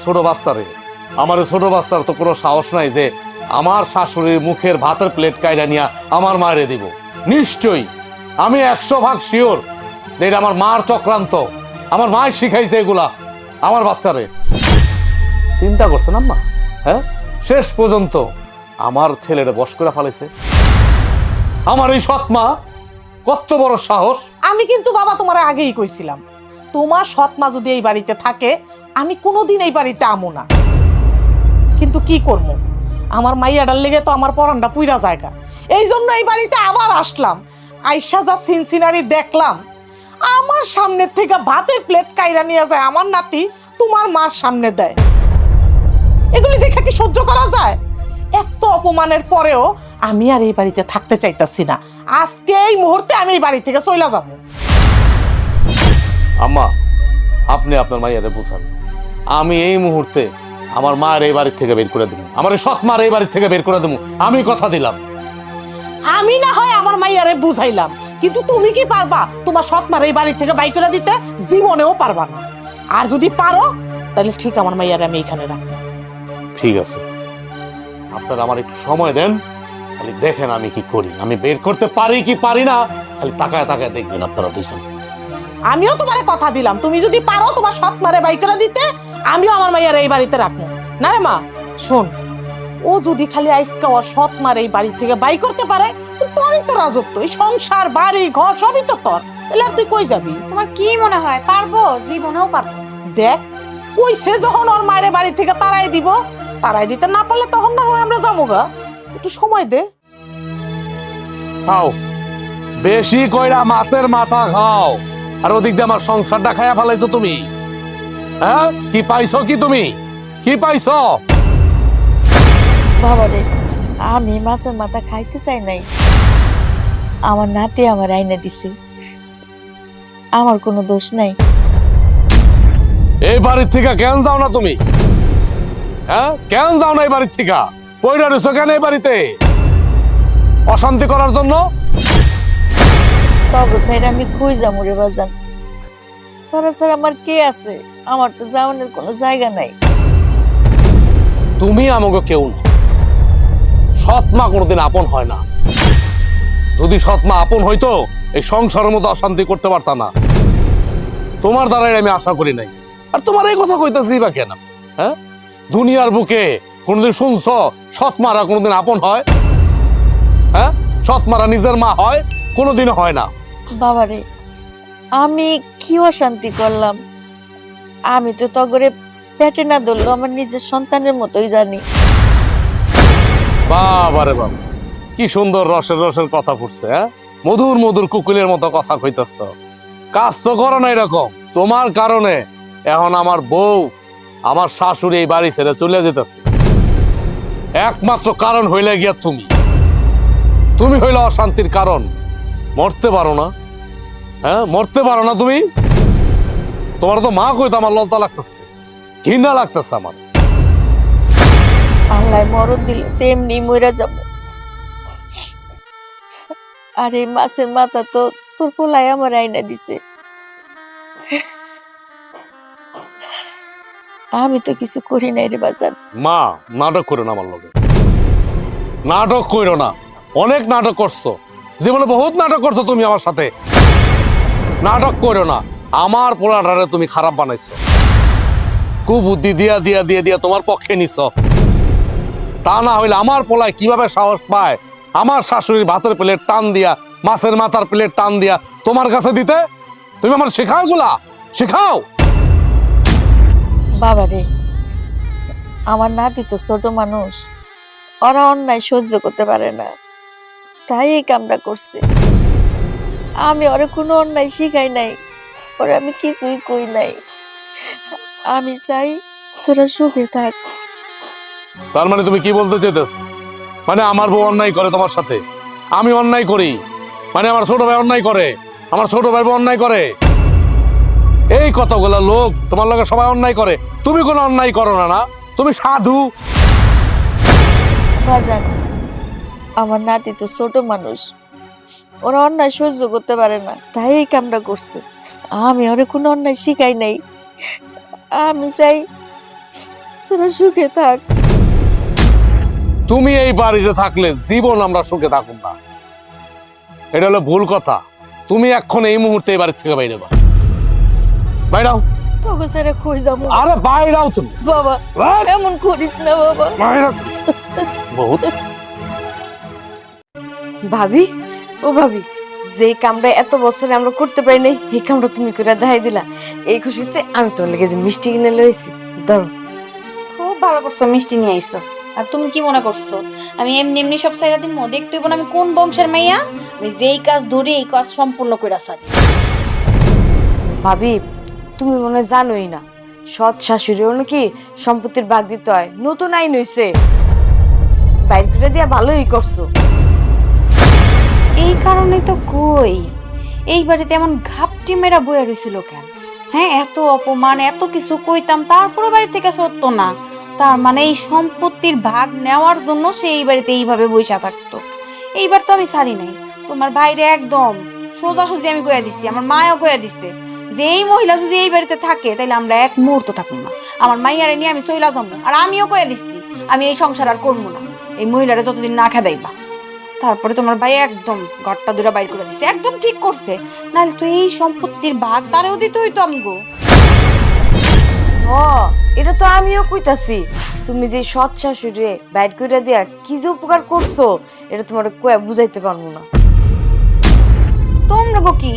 ছোট বাচ্চার তো কোনো সাহস নাই যে আমার শাশুড়ির মুখের ভাতের প্লেট কাইরা নিয়ে আমার মায়েরে দিব। নিশ্চয়ই আমি 100% শিওর যে এটা আমার মার চক্রান্ত, আমার মায় শিখাইছে এগুলা আমার বাচ্চারে। চিন্তা করছেন আম্মা? হ্যাঁ, শেষ পর্যন্ত আমার ছেলেটা বশ করে ফেলেছে। আমার এই সৎ মা কত বড় সাহস! আমি কিন্তু বাবা তোমার আগেই কইছিলাম, তোমার সৎমা যদি এই বাড়িতে থাকে আমি কোনোদিন এই বাড়িতে আমো না। কিন্তু কি করবো, আমার মাইয়াটার লেগে তো আমার পরানটা পুইরা জায়গা। এই জন্য এই বাড়িতে আবার আসলাম। আইসা যা সিনসিনারি দেখলাম, আমার সামনের থেকে ভাতের প্লেট কাইরা নিয়ে যায় আমার নাতি, তোমার মার সামনে দেয়। এগুলি দেখে কি সহ্য করা যায়? এত অপমানের পরেও আমি আর এই বাড়িতে থাকতে চাইতাছি না। আজকে এই মুহূর্তে আমি এই বাড়ি থেকে চলে যাব। আম্মা, আপনি আপনার মাইয়ারে বুঝান, আমি এই মুহূর্তে আমার মায়ের এই বাড়ি থেকে বের করে দেবো, আমার এই সৎ মার এই বাড়ি থেকে বের করে দেবো, আমি কথা দিলাম। আমি না হয় আমার মাইয়ারে বুঝাইলাম, কিন্তু তুমি কি পারবা তোমার সৎ মার এই বাড়ি থেকে বাই করে দিতে? জীবনেও পারবা না। আর যদি পারো তাহলে ঠিক আমার মাইয়ারে আমি এখানে রাখবো। ঠিক আছে, আপনারা আমার একটু সময় দেন, খালি দেখেন আমি কি করি, আমি বের করতে পারি কি পারি না, খালি তাকায় তাকায় দেখবেন আপনারা দুইজন। আমিও তোমারে কথা দিলাম, তুমি যদি পারো তোমার সৎ মারে বাই করে দিতে, আমিও আমার মাইয়ারে এই বাড়িতে রাখবো। না রে মা, শোন, ও যদি খালি আইসকা ওর সৎ মারে এই বাড়ি থেকে বাই করতে পারে, তোরই তো রাজত্ব, এই সংসার বাড়ি ঘর সবই তো তোর। তাহলে আর তুই কই যাবি? তোমার কি মনে হয় পারবো? জীবনেও পারবো। দেখ, কইছে যখন ওর মায়ের বাড়ি থেকে তারাই দিব, তারাই দিতে না পারলে তখন না হয় আমরা যাবো গা। একটু সময় দে। খাও, বেশি কইরা মাছের মাথা খাও, আর ওদিক দিয়ে আমার সংসারটা খায়া ফেলাইছো তুমি। হ্যাঁ, কি পাইছো? কি তুমি কি পাইছো? বাবারে, আমি মাছের মাথা খাইতে চাই নাই, আমার নাতি আমার আইনা দিছে, আমার কোনো দোষ নাই। এই বাড়ির থেকে কেন যাও না তুমি? হ্যাঁ, কেন যাও না এই বাড়ির থেকে? পয়রা রয়েছো কেন এই বাড়িতে? অশান্তি করার জন্য? তবে স্যার আমি কই যাবো রে বাজান? তোরা স্যার আমার কে আছে? আমার তো যাওয়ানোর কোনো জায়গা নাই। তুমি আমাকে কেউ না, সৎমা কোনোদিন আপন হয় না। যদি সৎমা আপন হইতো এই সংসারের মতো অশান্তি করতে পারতাম না, তোমার দ্বারাই আমি আশা করি নাই। আর তোমার এই কথা কইতেছি বা কেন? হ্যাঁ, দুনিয়ার বুকে কোনদিন শুনছ সৎমারা কোনোদিন আপন হয়? হ্যাঁ, সৎমারা নিজের মা হয়? কোনোদিন হয় না। বাবারে, আমি কি অশান্তি করলাম? আমি তো তগরে পেটে না ধরলো আমার নিজের সন্তানের মতোই জানি। বাবারে বাবা, কি সুন্দর রসের রসের কথা ফুটছে। হ্যাঁ, মধুর মধুর কুকুলের মতো কথা কইতেছ। কাজ তো করো না এরকম। তোমার কারণে এখন আমার বউ, আমার শাশুড়ি এই বাড়ি ছেড়ে চলে যেতেছে। একমাত্র কারণ হইলে গিয়া তুমি হইলে অশান্তির কারণ। মরতে পারো না? হ্যাঁ, মরতে পারো না তুমি? তোমার তো মা কইতো আমার লজ্জা লাগতেছে, ঘৃণা লাগতেছে আমার। আল্লাহ মরণ দিলে তেমনি মরে যাব। আর এই মাছের মাথা তো তোর পোলাই আমার আইনা দিছে। আমি তো কিছু করি নাই রে বাজান। মা, নাটক করো না আমার লগে, নাটক করো না। অনেক নাটক করছো, জীবনে বহুত নাটক করছো তুমি আমার সাথে। নাটক করো না। আমার পোলাটারে তুমি খারাপ বানাইছো, কুবুদ্ধি দিয়া দিয়া দিয়া দিয়া তোমার পক্ষে নিছ। তা না হইলে আমার পোলায় কিভাবে সাহস পায় আমার শাশুড়ির ভাতের প্লেট টান দিয়া, মাছের মাথার প্লেট টান দিয়া তোমার কাছে দিতে? তুমি আমার শেখাও গুলা, শেখাও। বাবা রে, আমার নাতি তো ছোট মানুষ, ওরা অন্যায় সহ্য করতে পারে না, তাই এই কামটা করছে। আমি ওরে কোনো অন্যায় শিখাই নাই, ওরে আমি কিছুই কই নাই। আমি চাই তোরা সুখে থাক। তার মানে তুমি কি বলতে চাইতেছ? মানে আমার বউ অন্যায় করে তোমার সাথে, আমি অন্যায় করি? মানে আমার ছোট ভাই অন্যায় করে, আমার ছোট ভাই বউ অন্যায় করে? এই কতগুলা লোক তোমার লগে সবাই অন্যায় করে, তুমি কোনো অন্যায় করো না? না, তুমি সাধু। বাজান, আমার নাতি তো ছোট মানুষ, ওরা অন্যায় সহ্য করতে পারে না, তাই এই কামটা করছে। আমি ওরে কোনো অন্যায় শিখাই নাই। আমি চাই তোরা সুখে থাক। তুমি এই বাড়িতে থাকলে জীবন আমরা সুখে থাকুন না, এটা হলো ভুল কথা। তুমি এখন এই মুহূর্তে এই বাড়ির থেকে বাইরে বাইরাও। তোকে ছেড়ে কই যাবো? আরে বাইরাও তুমি। বাবা এমন করিস না বাবা। বহুত ভাবি, ও ভাবি, যে কামটা এত বছরে আমরা করতে পারি নাই, এই কামটা তুমি করে দেখাই দিলা। এই খুশিতে আমি তোর লেগে যে মিষ্টি কিনে লইছি, ধরো। খুব ভালো করছো, মিষ্টি নিয়ে আইছো। আর তুমি কি মনে করছো আমি এমনি এমনি সব সাইরা দিমু? দেখতে হইব না আমি কোন বংশের মাইয়া। আমি যেই কাজ ধরি এই কাজ সম্পূর্ণ কইরা ছাড়ি। ভাবি, তুমি মনে হয় জানোই না, সৎ শাশুড়িও নাকি সম্পত্তির ভাগ দিতে হয়। নতুন আইন হইছে, বাইর করে দিয়া ভালোই করছো। এই কারণেই তো কই এই বাড়িতে এমন ঘাপটি মেরা বইয়া রইছিল কেন? হ্যাঁ, এত অপমান, এত কিছু কইতাম, তারপরে বাড়ি থেকে সত্য না। তার মানে এই সম্পত্তির ভাগ নেওয়ার জন্য সে এই বাড়িতে এইভাবে বইসা থাকতো। এইবার তো আমি ছাড়ি নাই। তোমার বাইরে একদম সোজাসুজি আমি কইয়া দিচ্ছি, আমার মায়ও কইয়া দিচ্ছে যে এই মহিলা যদি এই বাড়িতে থাকে তাহলে আমরা এক মুহূর্ত থাকবো না। আমার মাইয়ারে নিয়ে আমি চইলা যাবো। আর আমিও কইয়া দিচ্ছি আমি এই সংসার আর করবো না, এই মহিলারে যতদিন না খেদাইবা। তারপরে তোমার ভাই একদম ঘরটা দুরা বাইর করে দিচ্ছে। একদম ঠিক করছে, নাহলে তো এই সম্পত্তির ভাগ তারেও দিতে হইতো আমগো। ও, এটা তো আমিও কইতাছি, তুমি যে সৎ শাশুড়ি বাইর করে দিয়া কি যে উপকার করছো, এটা তোমার কয়া বুঝাইতে পারবো না। তোমরা গো কি,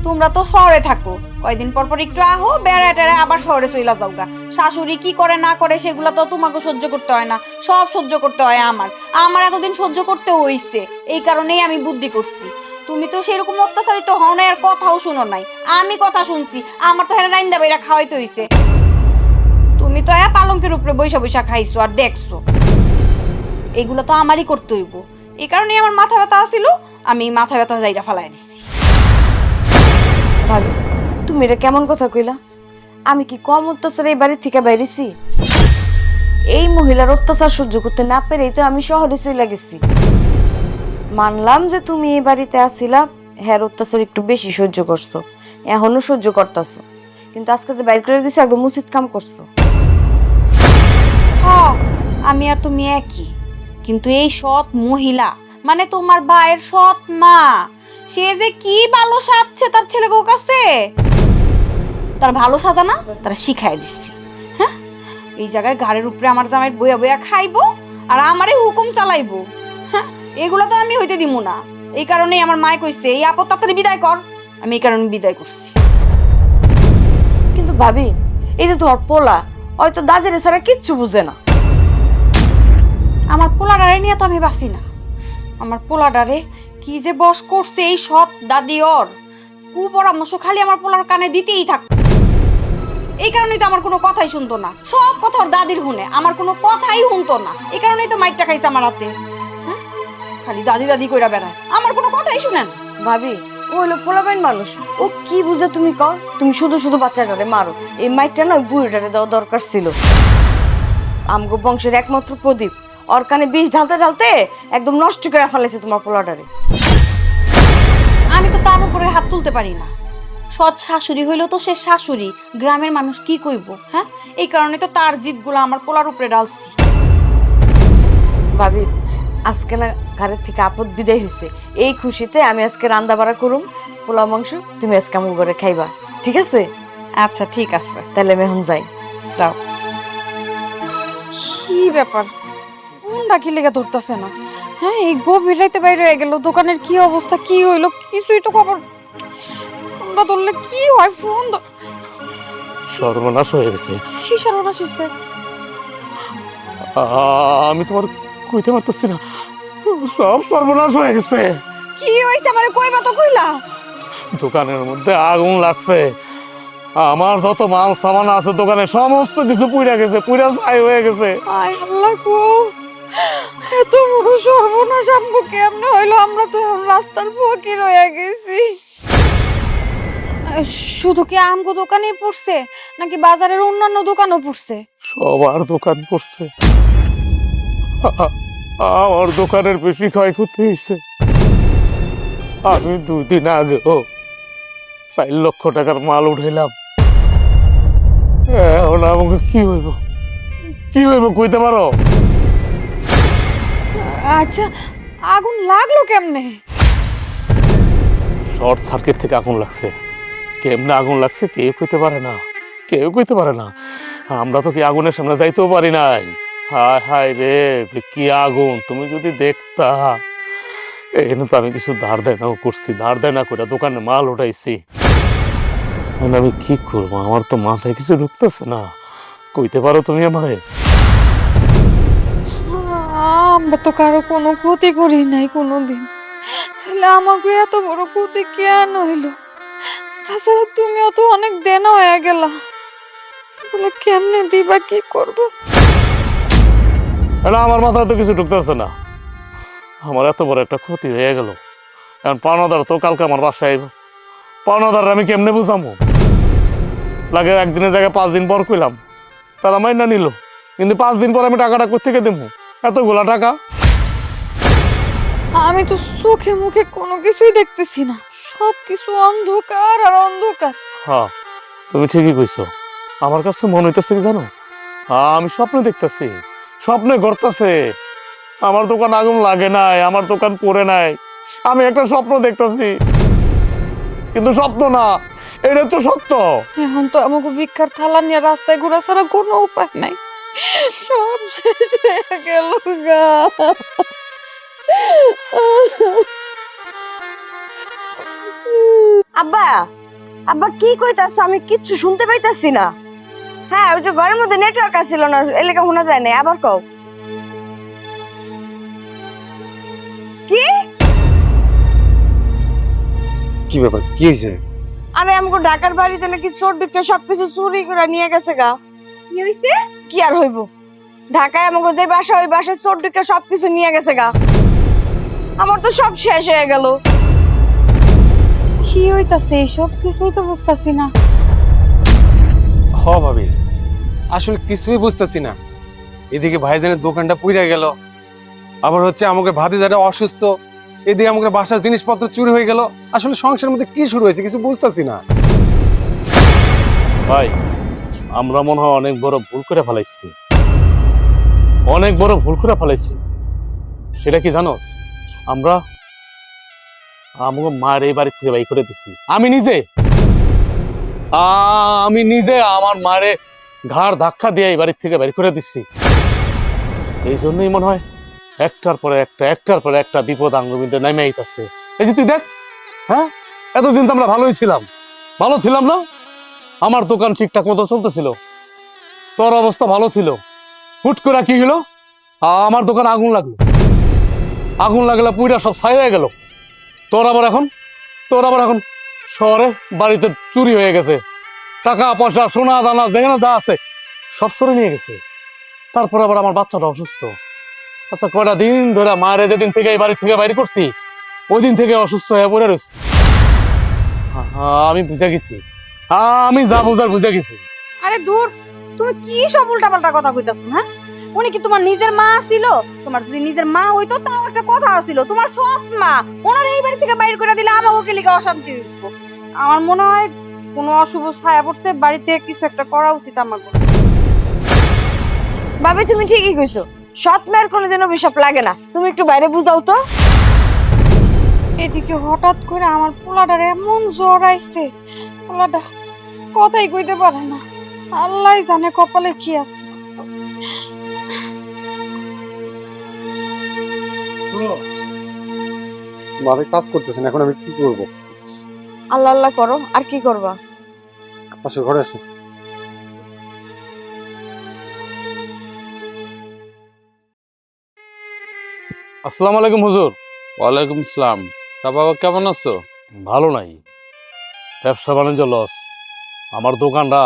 তোমরা তো শহরে থাকো, কয়দিন পর পর একটু আহো, বেড়া টেড়া আবার শহরে চইলা যাওগা। শাশুড়ি কি করে না করে সেগুলো তো তোমাকে সহ্য করতে হয় না, সব সহ্য করতে হয় আমার। আমার এতদিন সহ্য করতে হইছে, এই কারণেই আমি বুদ্ধি করছি। তুমি তো সেরকম অত্যাচারিত হও নাই, আর কথাও শুনো নাই। আমি কথা শুনছি, আমার তো হ্যাঁ রাইন্দা বাইরা খাওয়াইতে হইছে। তুমি তো পালঙ্কের উপরে বৈশা বৈশা খাইছো আর দেখছো। এগুলো তো আমারই করতে হইব, এই কারণেই আমার মাথা ব্যথা আসিল, আমি মাথা ব্যথা যাইরা ফালাই দিছি। ভাবি, তুমি এটা কেমন কথা কইলা? আমি কি কম অত্যাচার এই বাড়ি থেকে বাইরেছি? এই মহিলার অত্যাচার সহ্য করতে না পেরেই তো আমি শহরে চলে গেছি। মানলাম যে তুমি এই বাড়িতে আসিলা, হ্যাঁ অত্যাচার একটু বেশি সহ্য করছো, এখনো সহ্য করতেছো, কিন্তু আজকে যে বাইর করে দিছো একদম উচিত কাম করছো। হ্যাঁ, আমি আর তুমি একই, কিন্তু এই সৎ মহিলা মানে তোমার ভাইয়ের সৎ মা, সে যে কি ভালো সাজছে তার ছেলে গো কাছে, তার ভালো সাজানা তারা শিখাই দিচ্ছি। হ্যাঁ, এই জায়গায় ঘাড়ের উপরে আমার জামাইয়ের বইয়া বইয়া খাইবো আর আমারে হুকুম চালাইবো। হ্যাঁ, এগুলো তো আমি হইতে দিব না। এই কারণেই আমার মায় কইছে এই আপদ তাড়াতাড়ি বিদায় কর, আমি এই কারণে বিদায় করছি। কিন্তু ভাবি, এই যে তোমার পোলা, হয়তো দাদির ছাড়া কিচ্ছু বুঝে না। আমার পোলাডারে নিয়ে তো আমি বাঁচি না। আমার পোলাডারে কি যে বস করছে এই সৎ দাদি, ওর কুপরামর্শ খালি আমার পোলার কানে দিতেই থাক। এই কারণেই তো আমার কোনো কথাই শুনতো না, সব কথা ওর দাদির শুনে, আমার কোনো কথাই শুনতো না। এই কারণেই তো মাইরটা খাইছে আমার হাতে। হ্যাঁ, খালি দাদি দাদি কইরা বেড়ায়, আমার কোনো কথাই শুনেন। ভাবি, ও হলো পোলাপাইন মানুষ, ও কি বুঝে তুমি কও? তুমি শুধু শুধু বাচ্চাটারে মারো। এই মাইরটা না ওই বুড়িটারে দেওয়া দরকার ছিল। আমগো বংশের একমাত্র প্রদীপ, ওর কানে বিষ ঢালতে ঢালতে একদম নষ্ট করে ফেলেছে তোমার পোলাটারে। বলতে পারি না। সৎ শাশুড়ি হইলেও তো সে শাশুড়ি, গ্রামের মানুষ কি কইব? হ্যাঁ, এই কারণে তো তার জিদগুলো আমার পোলার উপরে ডালছি। ভাবি আজকে না ঘরের থেকে আপদ বিদায় হয়েছে, এই খুশিতে আমি আজকে রান্না বাড়া করুম পোলাও মাংস, তুমি আজকে আমার ঘরে খাইবা, ঠিক আছে? আচ্ছা ঠিক আছে, তাহলে আমি এখন যাই। যাও। কি ব্যাপার, ফোনটা কি লেগে ধরতেছে না? হ্যাঁ, এই গভীর রাইতে বাইরে হয়ে গেল, দোকানের কি অবস্থা, কি হইলো কিছুই তো খবর। ফোনটা ধরলে কি হয়? ফোন সর্বনাশ হয়ে গেছে। কি সর্বনাশ হচ্ছে? আমি তোমার কইতে পারতেছি না, সব সর্বনাশ হয়ে গেছে। কি হইছে আমারে কইবা তো কইলা? দোকানের মধ্যে আগুন লাগছে, আমার যত মাল সামান আছে দোকানে সমস্ত কিছু পুড়ে গেছে, পুড়ে ছাই হয়ে গেছে। আয় আল্লাহ গো, এত বড় সর্বনাশ আমগো কেমনে হইলো? আমরা তো রাস্তার ফকির হয়ে গেছি। শুধু কি আমগো দোকানে পড়ছে নাকি বাজারের অন্যান্য দোকানও পড়ছে? সবার দোকান পড়ছে, আমার দোকানের বেশি ক্ষয়ক্ষতি হয়েছে। আমি 2 দিন আগেও 4 লক্ষ টাকার মাল উঠাইলাম, এখন আমাকে কি হইব, কি হইব কইতে পারো? আচ্ছা, আগুন লাগলো কেমনে? শর্ট সার্কিট থেকে আগুন লাগছে। কেমনে আগুন লাগছে কেউ কইতে পারে না, কেউ কইতে পারে না। আমরা তো কি আগুনের সামনে যাইতেও পারি নাই। হায় হায় রে, যে কি আগুন, তুমি যদি দেখতা। এখানে তো আমি কিছু ধার দেনাও করছি, ধার দেনা করে দোকানে মাল উঠাইছি। এখন আমি কি করবো, আমার তো মাথায় কিছু ঢুকতেছে না। কইতে পারো তুমি আমারে? আমরা তো কারো কোনো ক্ষতি করি নাই কোনোদিন, তাহলে আমাকে এত বড় ক্ষতি কেন হইলো? তাছাড়া তুমিও তো অনেক দেনা হয়ে গেলা, এগুলো কেমনে দিবা, কি করবা? না, আমার মাথায় তো কিছু ঢুকতেছে না। আমার এত বড় একটা ক্ষতি হয়ে গেল, এখন পাওনাদার তো কালকে আমার বাসায় আইব। পাওনাদার আমি কেমনে বুঝামো? লাগে একদিনের জায়গায় 5 দিন পর কইলাম, তারা মাইনা নিল, কিন্তু 5 দিন পর আমি টাকাটা কোত্থেকে দেবো? এতগুলা টাকা আমি তো চোখে মুখে কোনো কিছুই দেখতেছি না, সব কিছু অন্ধকার আর অন্ধকার। হ্যাঁ, তুমি ঠিকই কইছো। আমার কাছে মনে হইতেছে কি জানো, আমি স্বপ্ন দেখতেছি, স্বপ্নে ঘটতেছে। আমার দোকান আগুন লাগে নাই, আমার দোকান পড়ে নাই, আমি একটা স্বপ্ন দেখতেছি, কিন্তু স্বপ্ন না, এটা তো সত্য। এখন তো আমাকে ভিক্ষার থালা নিয়ে রাস্তায় ঘোরা ছাড়া কোনো উপায় নাই, সব শেষ হয়ে গেল গা। আব্বা, আব্বা কি কইতাছো? আমি কিচ্ছু শুনতে পাইতাছি না। হ্যাঁ, ওই যে ঘরের মধ্যে নেটওয়ার্ক আসছিল না, এলাকা শোনা যায় না। আবার কও। কি কি ব্যাপার, কি হয়েছে? আরে আমাকে ঢাকার বাড়িতে নাকি চোর ঢুকে সবকিছু চুরি করে নিয়ে গেছে গা। কি হইছে? কি আর হইব, ঢাকায় আমাকে যে বাসা, ওই বাসায় চোর ঢুকে সবকিছু নিয়ে গেছে গা। আমার তো সব শেষ হয়ে গেল। কি হইতাছে এইসব? কিছুই তো বুঝতাছি না। হ ভাবি, আসলে কিছুই বুঝতেছি না। এদিকে ভাইজানের দোকানটা পুড়ে গেল, আবার হচ্ছে আমাকে ভাতিজাটা অসুস্থ, এদিকে আমাকে বাসার জিনিসপত্র চুরি হয়ে গেল। আসলে সংসারের মধ্যে কি শুরু হয়েছে কিছু বুঝতেছি না। ভাই, আমরা মনে হয় অনেক বড় ভুল করে ফেলাইছি, অনেক বড় ভুল করে ফেলাইছি। সেটা কি জানোস? আমরা আমাকে মায়ের এই বাড়ি থেকে বাই করে দিছি। আমি নিজে আমার মারে ঘাড় ধাক্কা দিয়ে এই বাড়ির থেকে বের করে দিচ্ছি। এই জন্যই মনে হয় একটার পরে একটা বিপদ আঙ্গুমিতে নেমে আইতাছে। এই যে তুই দেখ, হ্যাঁ, এতদিন তো আমরা ভালো ছিলাম না? আমার দোকান ঠিকঠাক মতো চলতেছিল, তোর অবস্থা ভালো ছিল। হুট করে কি হলো, আমার দোকান আগুন লাগলে পুইরা সব ছাই হয়ে গেল। তোর আবার এখন শহরে বাড়িতে চুরি হয়ে গেছে, টাকা পয়সা সোনা দানা যেখানে যা আছে সব চুরি নিয়ে গেছে। তারপর আবার আমার বাচ্চাটা অসুস্থ। আচ্ছা, কয়টা দিন ধরে মায়ের যেদিন থেকে এই বাড়ি থেকে বাইরে করছি, ওই দিন থেকে অসুস্থ হয়ে পড়ে রয়েছে। আমি বুঝে গেছি, আমি যা বুঝার বুঝে গেছি। আরে দূর, তুমি কি সব উল্টাপাল্টা কথা কইতাছো? হ্যাঁ, উনি কি তোমার নিজের মা ছিল? তোমার যদি নিজের মা হইতো তাও একটা কথা ছিল, তোমার সৎ মা। ওনার এই বাড়ি থেকে বাইর করে দিলে আমাকে কি লিখে অশান্তি হইতো? আমার মনে হয় কোনো অশুভ ছায়া পড়ছে, বাড়িতে কিছু একটা করা উচিত আমাকে। ভাবি তুমি ঠিকই কইছো, সৎ মায়ের কোনোদিনও অভিশাপ লাগে না। তুমি একটু বাইরে বুঝাও তো। এদিকে হঠাৎ করে আমার পোলাটার এমন জ্বর আইছে, পোলাটা কথাই কইতে পারে না। আল্লাহ জানে কপালে কি আছে। মাথায় কাজ করতেছে না, এখন আমি কি করব? আল্লাহ আল্লাহ করো, আর কি করবা? আসো ঘরে আসো। আসসালামু আলাইকুম হুজুর। ওয়ালাইকুম আসসালাম। তা বাবা কেমন আছো? ভালো নাই, ব্যবসা বাণিজ্য লস। আমার দোকানটা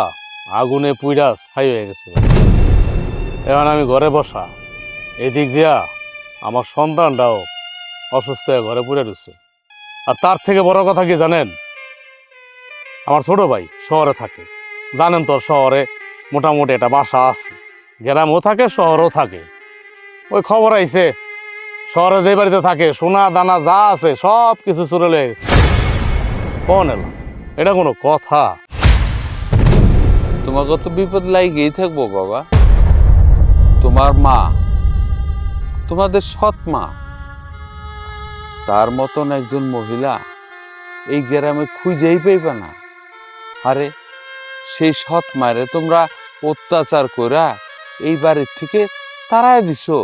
আগুনে পুইরা ছাই হয়ে গেছে। এখন আমি ঘরে বসা, এদিক দিয়া আমার সন্তানটাও অসুস্থ হয়ে ঘরে পুড়ে রয়েছে। আর তার থেকে বড় কথা কি জানেন, আমার ছোট ভাই শহরে থাকে। জানেন তো শহরে মোটামুটি একটা বাসা আছে, গ্রামও থাকে শহরও থাকে। ওই খবর আইছে শহরে যে বাড়িতে থাকে সোনা দানা যা আছে সব কিছু চুরে লেগে গেছে। কোন এলাম, এটা কোনো কথা? তোমাকে তো বিপদ লাগিয়েই থাকবো বাবা। তোমার মা, তোমাদের সৎ মা, তার মতন একজন মহিলা এই গ্রামে খুঁজেই পাইবে না। আরে সেই সৎ মায়েরে তোমরা অত্যাচার কইরা এই বাড়ির থেকে তাড়ায় দিছো।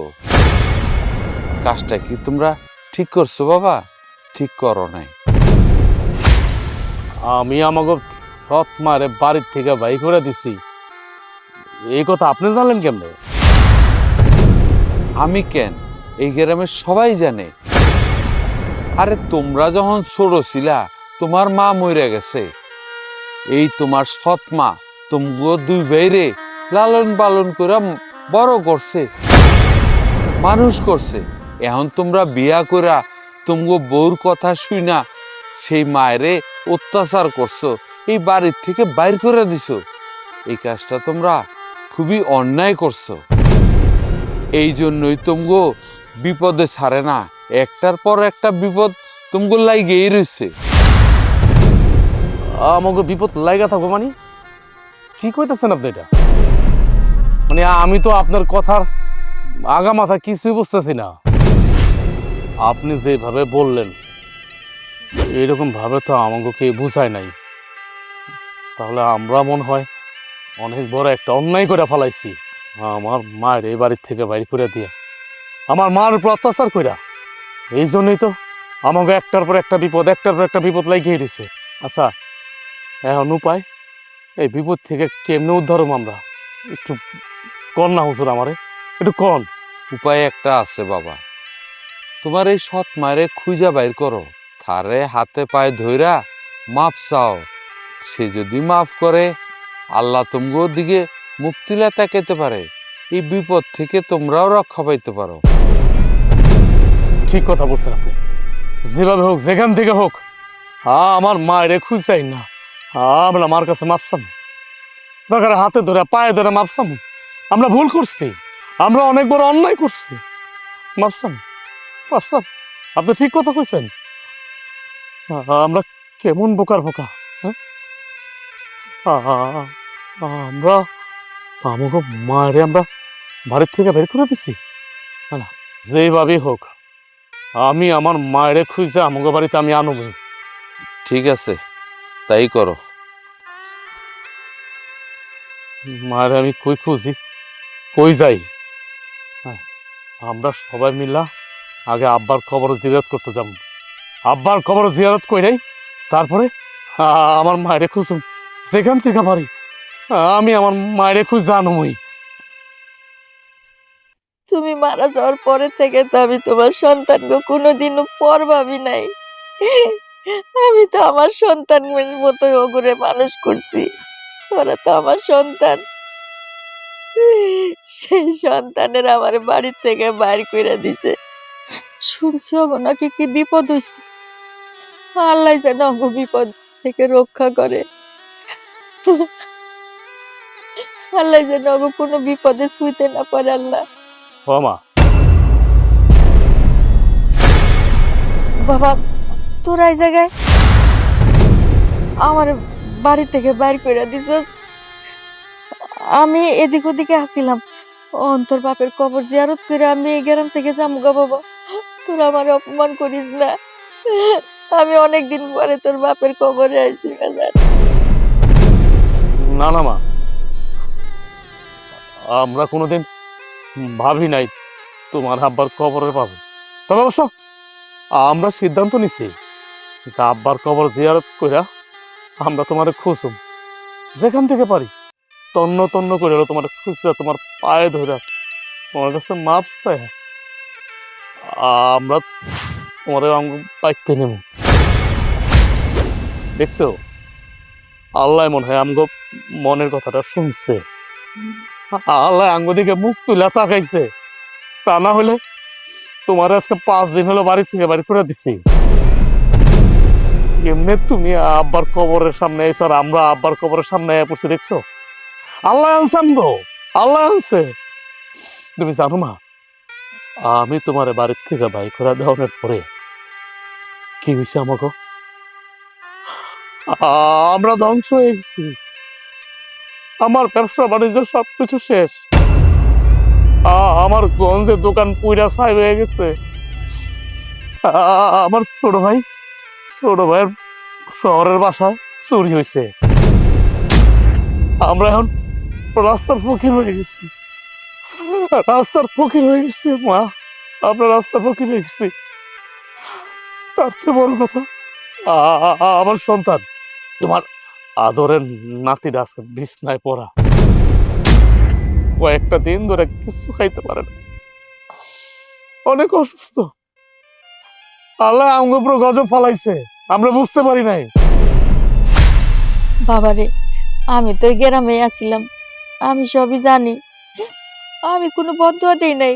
কাজটা কি তোমরা ঠিক করছো বাবা? ঠিক করো নাই। আমি আমাকে সৎ মারে বাড়ির থেকে বাই করে দিছি, এই কথা আপনি জানলেন কেমনে? আমি কেন, এই গ্রামের সবাই জানে। আরে তোমরা যখন ছোট ছিলা তোমার মা মরে গেছে, এই তোমার সৎ মা তোমগো দুই ভাইরে লালন পালন করে বড় করছে, মানুষ করছে। এখন তোমরা বিয়া করা তোমগো বউর কথা শুই না সেই মায়েরে অত্যাচার করছো, এই বাড়ির থেকে বাইর করে দিছো। এই কাজটা তোমরা খুবই অন্যায় করছো। এই জন্যই তোমগো বিপদে ছাড়ে না, একটার পর একটা বিপদ তোমগো লাইগেই রয়েছে। আমাকে বিপদ লাগা থাকবো মানে কি কইতেছেন আপনি? এটা মানে আমি তো আপনার কথার আগা মাথা কিছুই বুঝতেছি না। আপনি যেভাবে বললেন এইরকম ভাবে তো আমাকে কে বুঝায় নাই। তাহলে আমরা মনে হয় অনেক বড় একটা অন্যায় করে ফেলাইছি। আমার মায়ের এই বাড়ির থেকে বাইর করে দিয়া, আমার মার উপর অত্যাচার কইরা, এই জন্যই তো আমাকে একটার পর একটা বিপদ লাগিয়ে দিছে। আচ্ছা এখন উপায়, এই বিপদ থেকে কেমনে উদ্ধার হবো আমরা? একটু কন না হুজুর, আমারে একটু কন। উপায় একটা আছে বাবা, তোমার এই সৎ মায়েরে খুঁজা বাইর করো, থারে হাতে পায়ে ধইরা মাপ চাও। সে যদি মাফ করে আল্লাহ তোমগোর দিকে মুক্তিলা তাকাইতে পারে, এই বিপদ থেকে তোমরাও রক্ষা পাইতে পারো। ঠিক কথা বলছেন আপনি। যেভাবে হোক, যেখান থেকে হোক, আমার মায়ের খুঁজ চাই না। আমরা মার কাছে মাপসাম, দরকার হাতে ধরে পায়ে ধরে মাপসাম। আমরা ভুল করছি, আমরা অনেক বড় অন্যায় করছি, মাপসাম। আপনি ঠিক কথা কইছেন। আমরা কেমন বোকার বোকা, হ্যাঁ? আমরা আমাকে মায়ের আমরা বাড়ির থেকে বের করে দিছি না? যেভাবেই হোক আমি আমার মায়ের খুঁজে আমাকে বাড়িতে আমি আনবই। ঠিক আছে, তাই করো। মায়ের আমি কই খুঁজি, কই যাই? হ্যাঁ, আমরা সবাই মিলা আগে আব্বার খবর জিয়ারত করতে যাব। আব্বার খবর জিয়ারত কইরাই তারপরে আমার মায়ের খুঁজুম। যেখান থেকে পারি আমি আমার মায়ের খুঁজ জানবই। তুমি মারা যাওয়ার পরে থেকে তো আমি তোমার সন্তানকে কোনোদিনও পর ভাবি নাই। আমি তো আমার সন্তানের মতো ওগুরে মানুষ করছি। ওরা তো আমার সন্তান। সেই সন্তানের আমার বাড়ি থেকে বাইর করে দিছে। শুনছি ওগো নাকি কি বিপদ হইছে। আল্লাহ যেন ওগো বিপদ থেকে রক্ষা করে। আল্লাহ যেন ওগো কোনো বিপদে ছুঁইতে না পারে। আল্লাহ। ও মা, বাবা তোরা এই জায়গায়? আমার বাড়ি থেকে বাইর করে দিছস। আমি এদিক ওদিকে আসছিলাম, অন্তর বাপের কবর জিয়ারত করে আমি এই গ্রাম থেকে যাবো গা বাবা। তোর আমার অপমান করিস না, আমি অনেকদিন পরে তোর বাপের কবরে আইছি বাজার। না না মা, আমরা কোনোদিন ভাবি নাই তোমার আব্বার কবরে পাবো। তবে অবশ্য আমরা সিদ্ধান্ত নিচ্ছি যে আব্বার কবর জিয়ারত কইরা আমরা তোমার খুঁজুম, যেখান থেকে পারি তন্ন তন্ন করে হলো তোমার খুঁজছে, তোমার পায়ে ধরে তোমার কাছে মাপ চাই আমরা তোমার পাইতে নেব। দেখছো, আল্লাহ মনে হয় আমগো মনের কথাটা শুনছে, আল্লাহ আঙ্গ দিকে মুখ তুলে তাকাইছে। তা না হলে তোমার আজকে 5 দিন হলো বাড়ি থেকে বাড়ি করে দিছি। এমনি তুমি আব্বার কবরের সামনে এসো আর আমরা আব্বার কবরের সামনে পড়ছি, দেখছো? আল্লাহ আনছে আমগো, আল্লাহ আনছে। তুমি জানো মা, আমি তোমার বাড়ির থেকে বাড়ি করে দেওয়ার পরে কি হয়েছে আমাকে? আমরা ধ্বংস হয়ে গেছি, আমার ব্যবসা বাণিজ্য সবকিছু শেষ, আমার গঞ্জের দোকান পুইরা ছাই হয়ে গেছে। আমার ছোট ভাইয়ের শহরের বাসায় চুরি হয়েছে। আমরা এখন রাস্তার ফকির হয়ে গেছি, রাস্তার ফকির হয়ে গেছি মা, আমরা রাস্তার ফকির হয়ে গেছি। তার চেয়ে বড় কথা, আমার সন্তান তোমার আদরের নাতিরা আজকে বিছনায় পড়া, কয়েকটা দিন ধরে কিছু খাইতে পারে না, অনেক অসুস্থ। আল্লাহ আমার উপর গজব ফালাইছে, আমরা বুঝতে পারি নাই। বাবারে, আমি তো এই গ্রামে আসছিলাম, আমি সবই জানি, আমি কোনো বদুয়া দেই নাই,